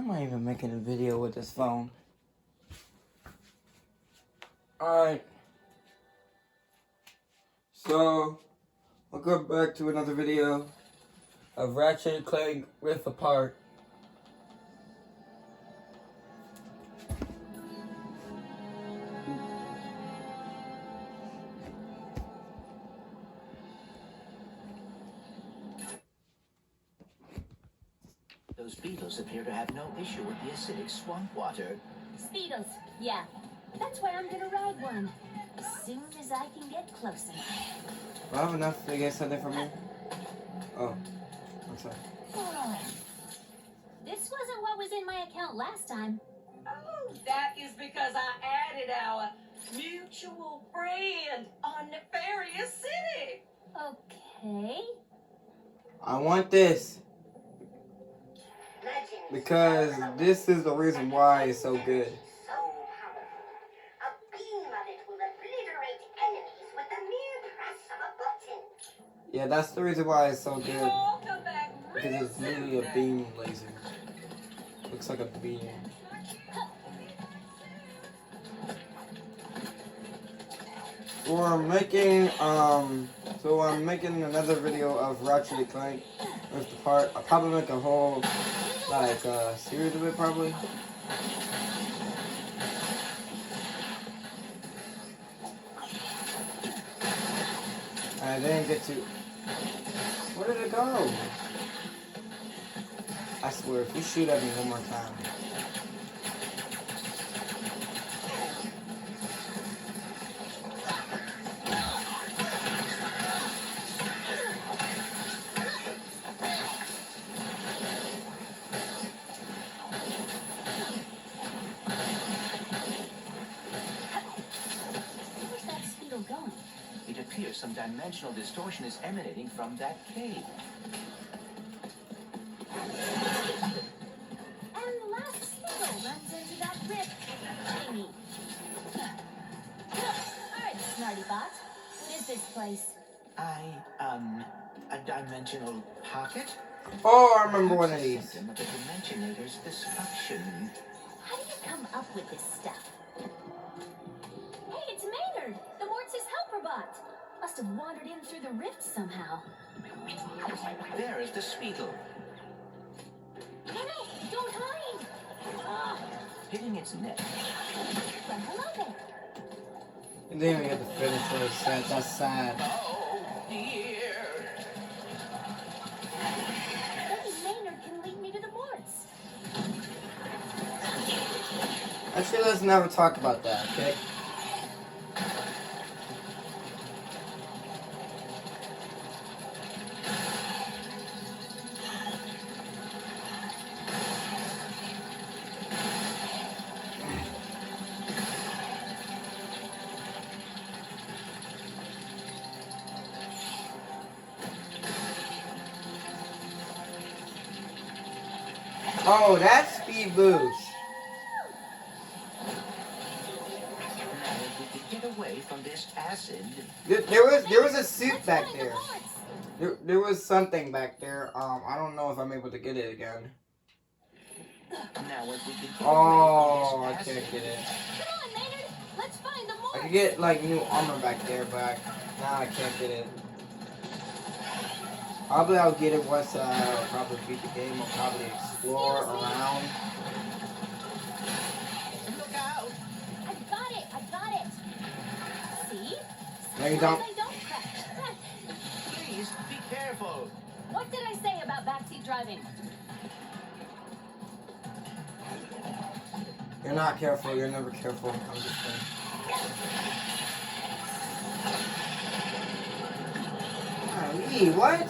am I even making a video with this phone? Alright. So, welcome back to another video of Ratchet and Clank Rift Apart. Those beetles appear to have no issue with the acidic swamp water. Beetles, yeah. That's why I'm gonna ride one. As soon as I can get close enough. Do I have enough to get something from you? Oh, I'm sorry. This wasn't what was in my account last time. Oh, that is because I added our mutual friend on Nefarious City. Okay. I want this. Because this is the reason why it's so good. So powerful. A beam of it will obliterate enemies with the mere press of a button. Yeah, that's the reason why it's so You good. all come back Because real it's soon literally a then. beam laser. Looks like a beam. So I'm making another video of Ratchet and Clank Rift Apart. I'll probably make a whole series of it probably. I didn't get to. Where did it go? I swear, if you shoot at me one more time. Where's that speedle going? It appears some dimensional distortion is emanating from that cave. And the last speedle runs into that rift thingy. Alright, smarty bot. What is this place? A dimensional pocket? Oh, I remember one of Perhaps a these. symptom of the Dimensionator's dysfunction. How do you come up with this stuff? Hey, it's Maynard, the morts' helper bot. Must have wandered in through the rift somehow. There is the Speedle, No, don't hide! Ah, hitting its neck. well, hello there. You didn't even get to finish what it said. That's sad. Oh, dear. Maybe Maynard can lead me to the morts. Actually, let's never talk about that, okay? Oh, that's speed boost. Now, if we could get away from this acid. There was a suit Let's back find the there. morts. There was something back there. I don't know if I'm able to get it again. Now, if we could get Oh, away I from this can't get it. Come on, Maynard. Let's find the I morts. could get like new armor back there, but now I can't get it. Probably I'll get it once I probably beat the game. I'll probably explore around. Look out! I got it. See? No, you Sometimes don't. I don't crash. Please, be careful. What did I say about backseat driving? You're not careful. You're never careful. I'm just saying. Golly, what?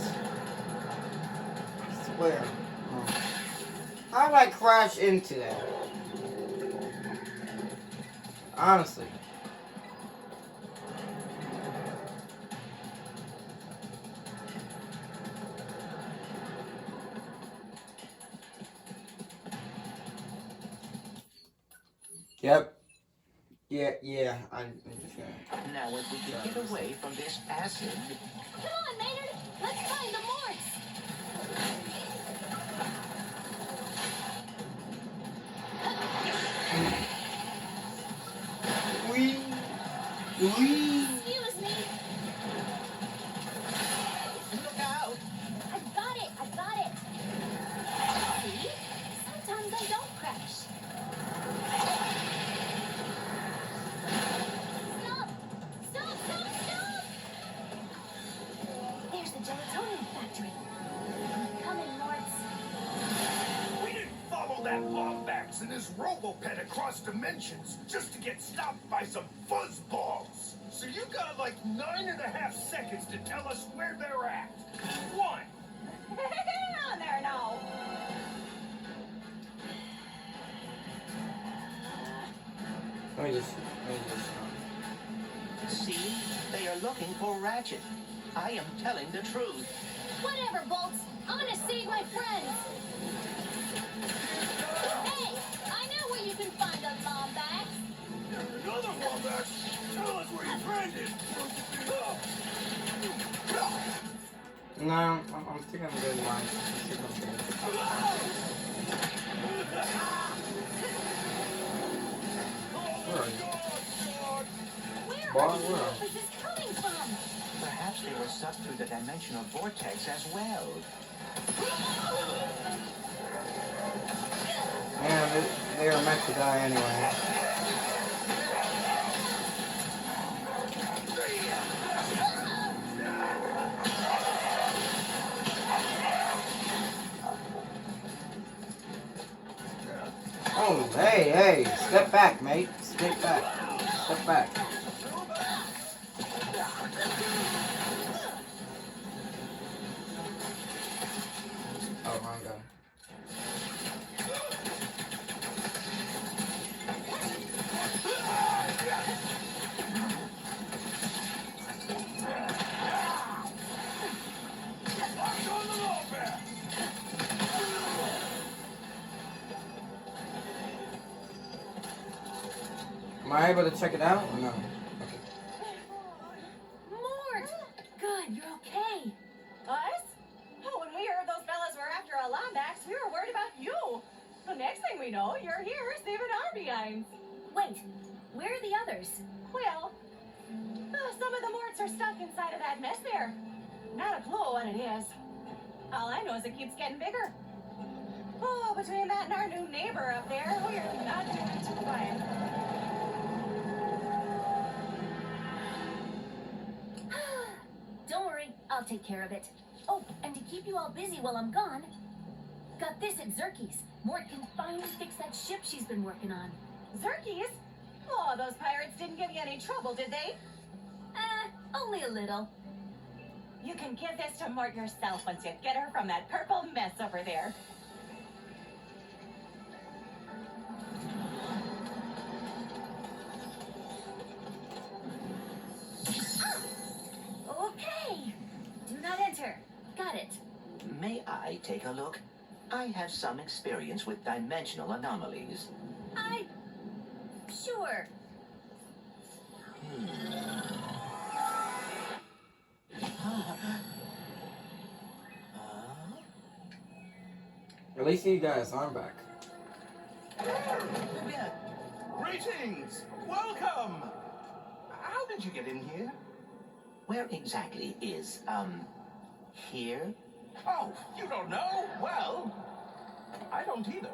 I swear. Oh. How did I crash into that? Honestly. Yep. Yeah. I'm just gonna. Now, if we could get away from this acid. Come on, Maynard. Let's find the morts. that Lombax and his Robopet across dimensions just to get stopped by some fuzzballs. So you got like 9.5 seconds to tell us where they're at. 1. On there now. Let me just. See? They are looking for Ratchet. I am telling the truth. Whatever, Bolts. I'm gonna save my friends. Hey, I know where you can find a Lombax. Another Lombax? Tell us where your friend is. No, I'm thinking I'm good in mine. Where are you? Where are these offices coming from? Perhaps they were sucked through the dimensional vortex as well. Man, they were meant to die anyway. Oh, hey, step back, mate. Step back. Step back. Oh, wrong guy. Am I able to check it out or no? Mort! Good, you're okay. Us? Oh, when we heard those fellas were after a Lombax, we were worried about you. The next thing we know, you're here saving our behinds. Wait, where are the others? Well, some of the morts are stuck inside of that mess there. Not a clue what it is. All I know is it keeps getting bigger. Oh, between that and our new neighbor up there, we are not doing too fine. Don't worry, I'll take care of it. Oh, and to keep you all busy while I'm gone, got this at Zerky's. Mort can finally fix that ship she's been working on. Zerkies? Oh, those pirates didn't give you any trouble, did they? Only a little. You can give this to Mort yourself once you get her from that purple mess over there. Okay. Do not enter. Got it. May I take a look? I have some experience with dimensional anomalies. Sure. At least you got his arm back. Greetings! Welcome! How did you get in here? Where exactly is, here? Oh, you don't know? Well, I don't either.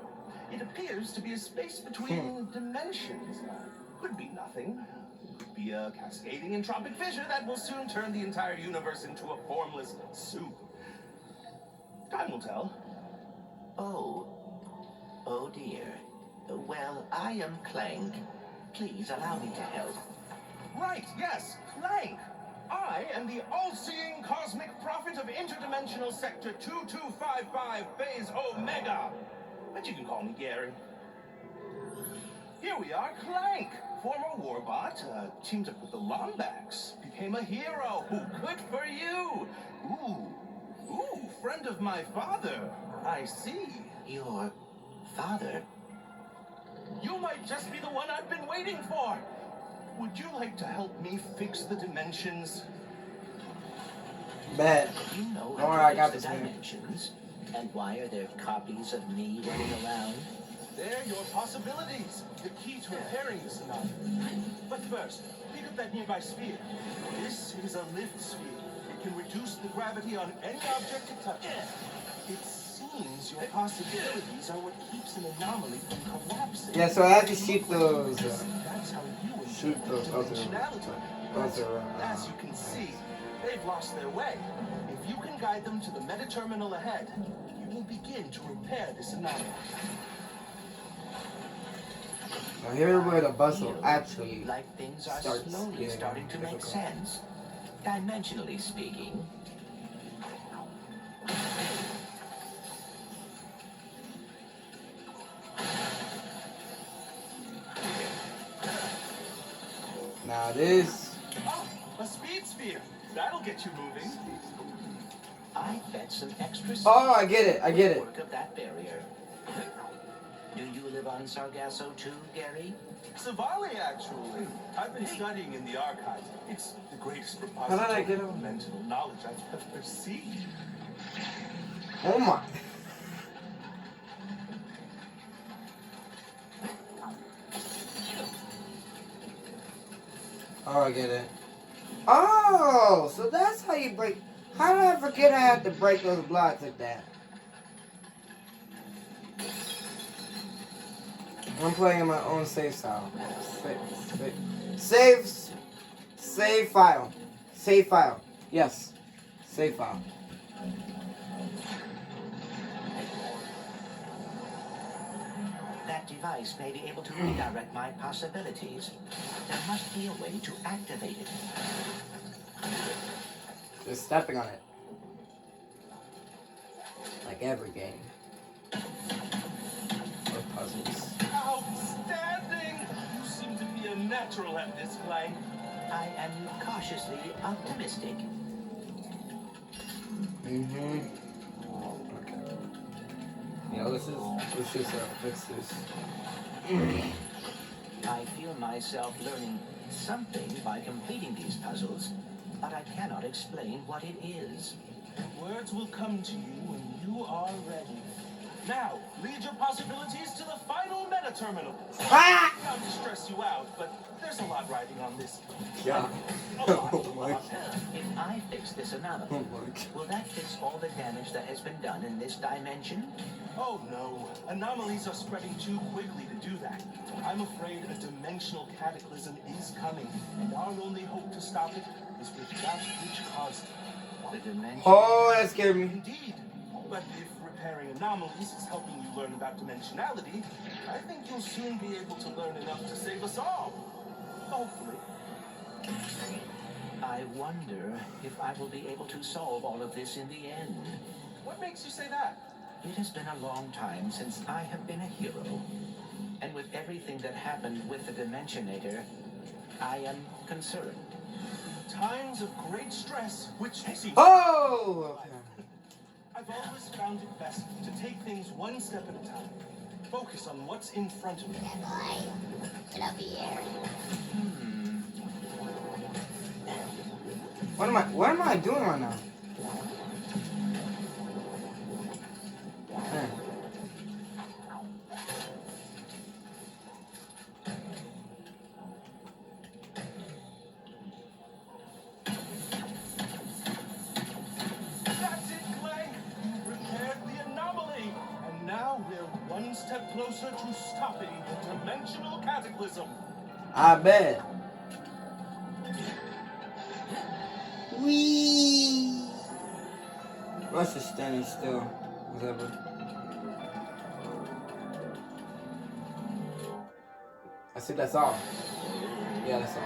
It appears to be a space between dimensions. Could be nothing. Could be a cascading entropic fissure that will soon turn the entire universe into a formless soup. Time will tell. Oh dear. Well, I am Clank. Please allow me to help. Right, yes, Clank. I am the all-seeing cosmic prophet of interdimensional sector 2255 phase Omega. But you can call me Gary. Here we are, Clank. Former warbot, teamed up with the Lombax. Became a hero. Good for you. Ooh, friend of my father. I see. Your father? You might just be the one I've been waiting for. Would you like to help me fix the dimensions? Bet. You know Don't worry, how I to got fix this, the man. dimensions. And why are there copies of me running around? They're your possibilities. The key to repairing this anomaly. But first, pick up that nearby sphere. This is a lift sphere. It can reduce the gravity on any object it touches. It seems your possibilities are what keeps an anomaly from collapsing. Yeah, so I had to shoot those. That's how you Shoot those other. As you can see, they've lost their way. If you can guide them to the meta terminal ahead, you will begin to repair this anomaly. Now here where the puzzle Feel actually like things are starts slowly getting starting to make difficult. sense, dimensionally speaking. Now this. Oh, a speed sphere. That'll get you moving. I bet some extra Oh, I get it. I get it. work of that barrier. Do you live on Sargasso too, Gary? Savali, actually. I've been studying in the archives. It's the greatest How repository did I get of on? mental knowledge I've ever seen. Oh my. Oh, I get it. Oh, so that's how you break. How did I forget I had to break those blocks like that? I'm playing in my own save style. Save file. Save file. Yes. Save file. That device may be able to redirect my possibilities. There must be a way to activate it. Just stepping on it. Like every game. Or puzzles. Outstanding! You seem to be a natural at this, Clank. I am cautiously optimistic. Mm-hmm. Okay. Yeah, let's just fix this. I feel myself learning something by completing these puzzles, but I cannot explain what it is. Words will come to you when you are ready. Now, lead your possibilities to the final meta terminal. Ah! Not to stress you out, but there's a lot riding on this. Yeah. A lot. Oh my. If I fix this anomaly, Oh my God. will that fix all the damage that has been done in this dimension? Oh no, anomalies are spreading too quickly to do that. I'm afraid a dimensional cataclysm is coming, and our only hope to stop it is with that which caused it. The dimension. Oh, that scared me. Indeed, but if repairing anomalies is helping you learn about dimensionality, I think you'll soon be able to learn enough to save us all. Hopefully. I wonder if I will be able to solve all of this in the end. What makes you say that? It has been a long time since I have been a hero. And with everything that happened with the Dimensionator, I am concerned. Times of great stress, which seems... Oh! Okay. I've always found it best to take things one step at a time. Focus on what's in front of me. Get up here. What am I doing right now? Man. That's it, Clank! You repaired the anomaly! And now we're one step closer to stopping the dimensional cataclysm. I bet. Wee. Rush is standing still. Whatever. I see that's all. Yeah, that's all.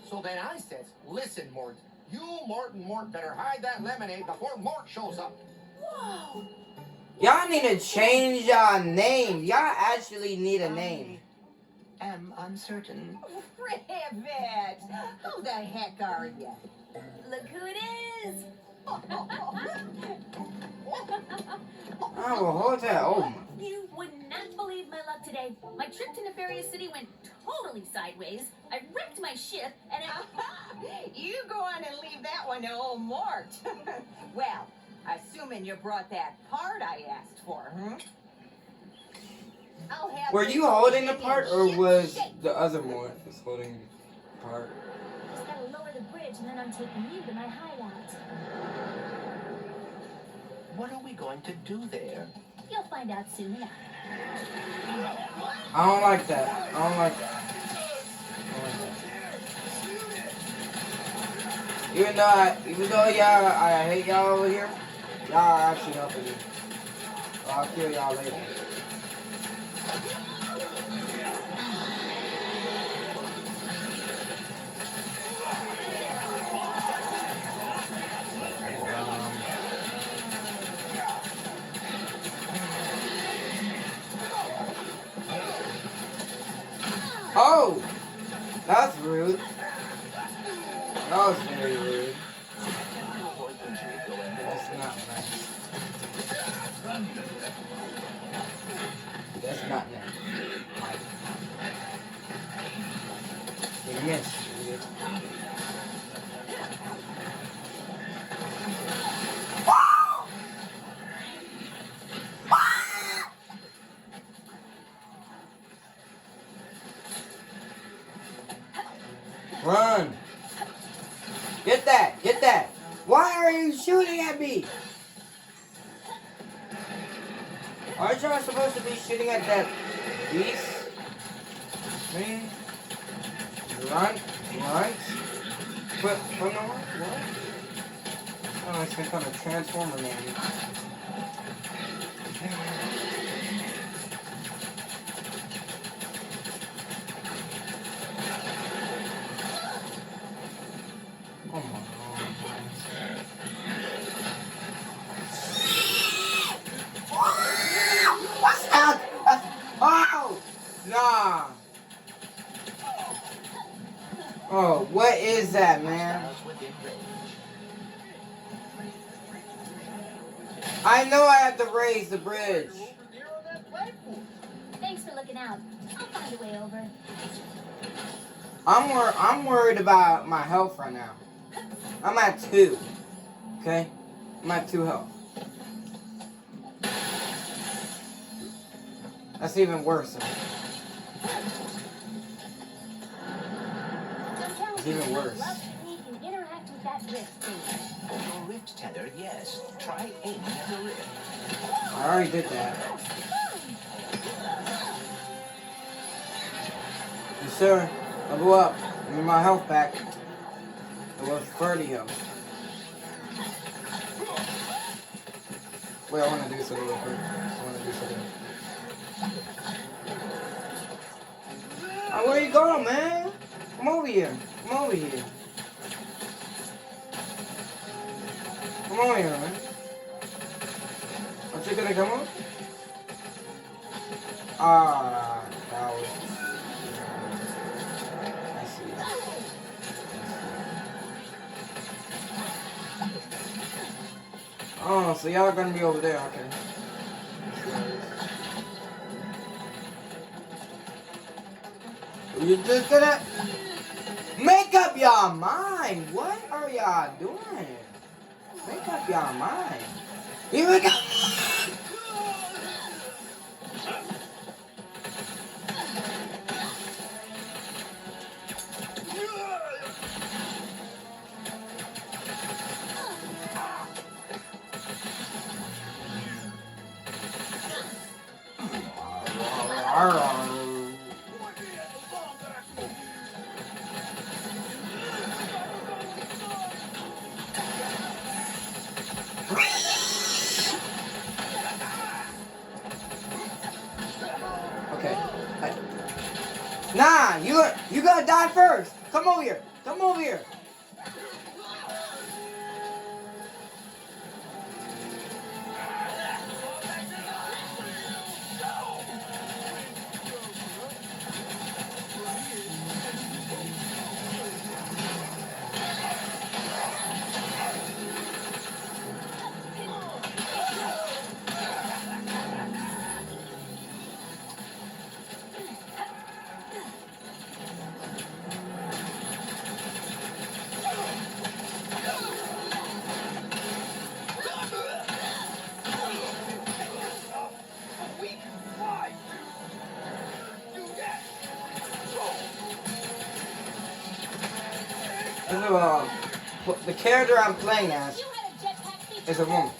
So then I says, listen, Mort, you, Mort, and Mort better hide that lemonade before Mort shows up. Whoa! Y'all need to change y'all name. Y'all actually need a name. I am uncertain. Ribbit! Who the heck are you? Look who it is! Oh, well, hold that. Oh my. You would not believe my luck today. My trip to Nefarious City went totally sideways. I wrecked my ship, and You go on and leave that one to old Mort. Well, assuming you brought that part I asked for, I'll have Were this you holding the thing in part, or ship was shape. the other one was holding the part? just gotta lower the bridge, and then I'm taking you to my hideout. What are we going to do there? You'll find out soon enough. I don't like that. I don't like that. I don't like that. Even though I hate y'all over here, Y'all actually helping me. I'll kill y'all later. Oh! That's rude. That was very rude. That's not nice. That's not nice. You missed. Run! Get that! Get that! Why are you shooting at me? Aren't you supposed to be shooting at that beast? Man. Run! Run! But no, what? Oh, it's some kind of transformer man. Oh my God. What's that? Oh! Nah. Oh, what is that, man? I know I have to raise the bridge. Thanks for looking out. I'll find a way over. I'm worried about my health right now. I'm at 2. Okay? I'm at 2 health. That's even worse. It's even worse. Interact with that rift thing. Your rift tether, yes. Try aiming at the rift. I already did that. Yes, sir. I'll go up. Give me my health back. It was 30 health. Wait, I want to do something real quick. Oh, where you going, man? Come over here. Come over here. Come on here, man. Aren't you gonna come up? Ah, that was... I see. Oh, so y'all are gonna be over there, okay. You just gonna make up your mind. What are y'all doing? Make up your mind. You make up. Okay. Nah, you gotta die first. Come over here. Come over here. The character I'm playing as is a woman.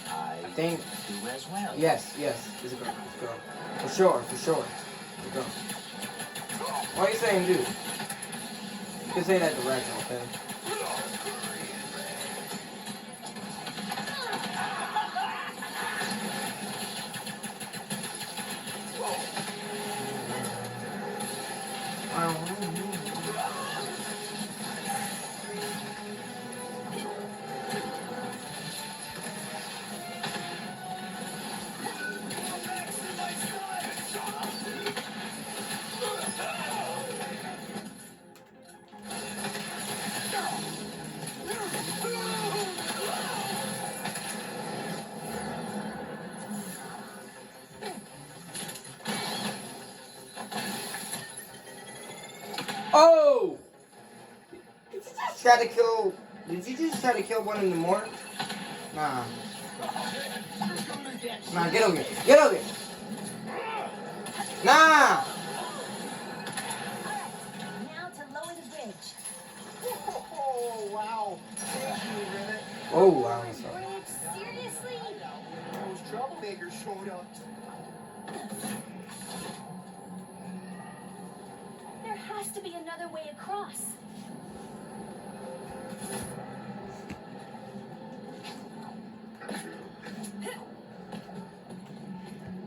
I think. Do as well. Yes, it's a girl. It's a girl. For sure. It's a girl. What are you saying, dude? You can say that direction, okay? Oh! Did you just try to kill? Did you just try to kill one of the morts? Nah. Nah, get over here. Get over here. Nah! Now to lower the bridge. Oh, wow. Thank you, Ribbit. Oh, wow. Lower the bridge? Seriously? Those troublemakers showed up. There has to be another way across.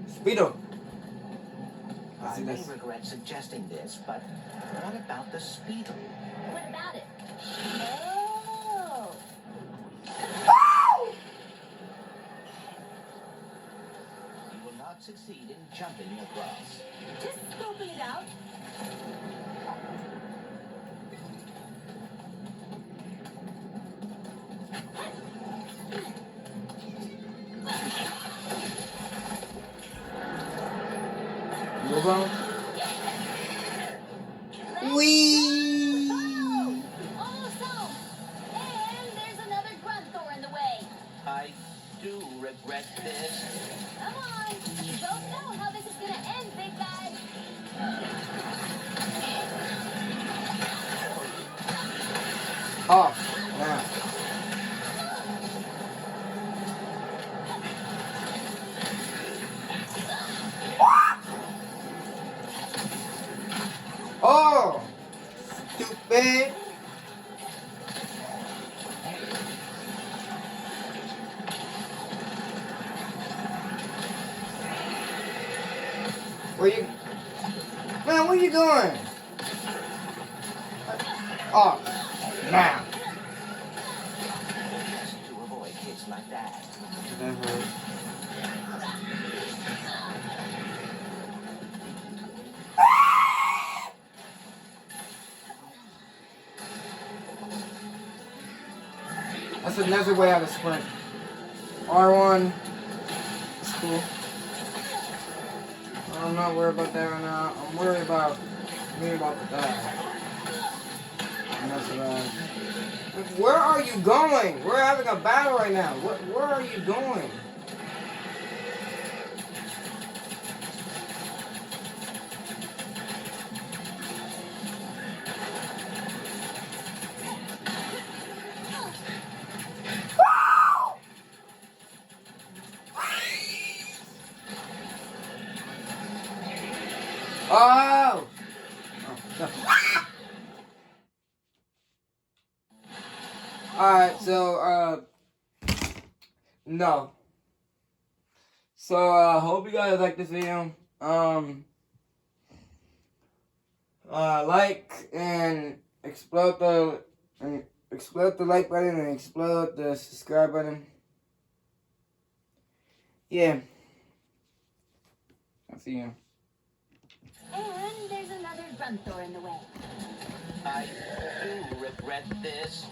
Speedo. I may regret suggesting this, but what about the Speedo? What about it? Oh. You will not succeed in jumping across. Just scoping it out. Move on. Wee! Awesome! And there's another grunt door in the way. I do regret this. Come on. You both know how this is gonna end, big guy. Oh, now. Oh! Stupid! Where you... Man, where you going? Oh, now. To avoid hits like that. That hurt. That's another way out of sprint. R1. It's cool. I'm not worried about that right now. I'm worried about me about to die. And that's bad. Where are you going? We're having a battle right now. Where are you going? Oh! No. Alright, so, no. So, hope you guys like this video. Like and explode the like button and explode the subscribe button. Yeah. I'll see you. And there's another grunt door in the way. I do regret this.